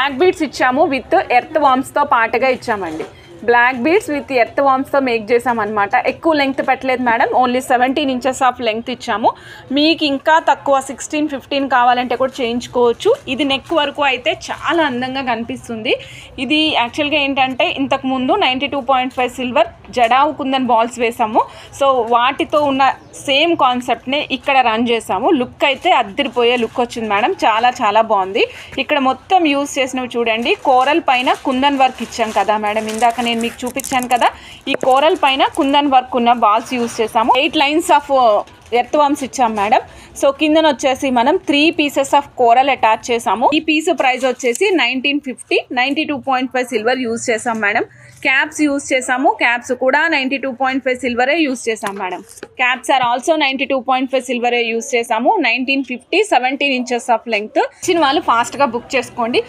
Black beads ఇచ్చాము with earth వామ్స్తో పాటుగా ఇచ్చామండి. బ్లాక్ బీడ్స్ విత్ ఎర్త్ వామ్స్తో మేక్ చేసామన్నమాట. ఎక్కువ లెంగ్త్ పెట్టలేదు madam, only 17 inches of length ఇచ్చాము. మీకు ఇంకా తక్కువ 16, 15 కావాలంటే కూడా చేయించుకోవచ్చు. ఇది నెక్ వరకు అయితే చాలా అందంగా కనిపిస్తుంది. ఇది యాక్చువల్గా ఏంటంటే ఇంతకుముందు 92.5 సిల్వర్ జడావు కుందన్ బాల్స్ వేసాము. సో వాటితో ఉన్న సేమ్ కాన్సెప్ట్ని ఇక్కడ రన్ చేసాము. లుక్ అయితే అద్దరిపోయే లుక్ వచ్చింది మేడం, చాలా చాలా బాగుంది. ఇక్కడ మొత్తం యూజ్ చేసినవి చూడండి, కోరల్ పైన కుందన్ వర్క్ ఇచ్చాం కదా మేడం, ఇందాక నేను మీకు చూపించాను కదా, ఈ కోరల్ పైన కుందన్ వర్క్ ఉన్న బాల్స్ యూజ్ చేసాము. 8 లైన్స్ ఆఫ్ ఎర్త్ వామ్స్ ఇచ్చాం మేడం. సో కిందన వచ్చేసి మనం 3 పీసెస్ ఆఫ్ కోరల్ అటాచ్ చేసాము. ఈ పీస్ ప్రైస్ వచ్చేసి 1950, 92.5 సిల్వర్ యూజ్ చేసాం మేడం. క్యాప్స్ యూజ్ చేసాము, క్యాప్స్ కూడా 92.5 సిల్వరే యూజ్ చేసాం మేడం. క్యాప్స్ ఆర్ ఆల్సో 92.5 సిల్వరే యూజ్ చేసాము. 1950, 17 ఇంచెస్ ఆఫ్ లెంగ్త్. ఇచ్చిన వాళ్ళు ఫాస్ట్గా బుక్ చేసుకోండి.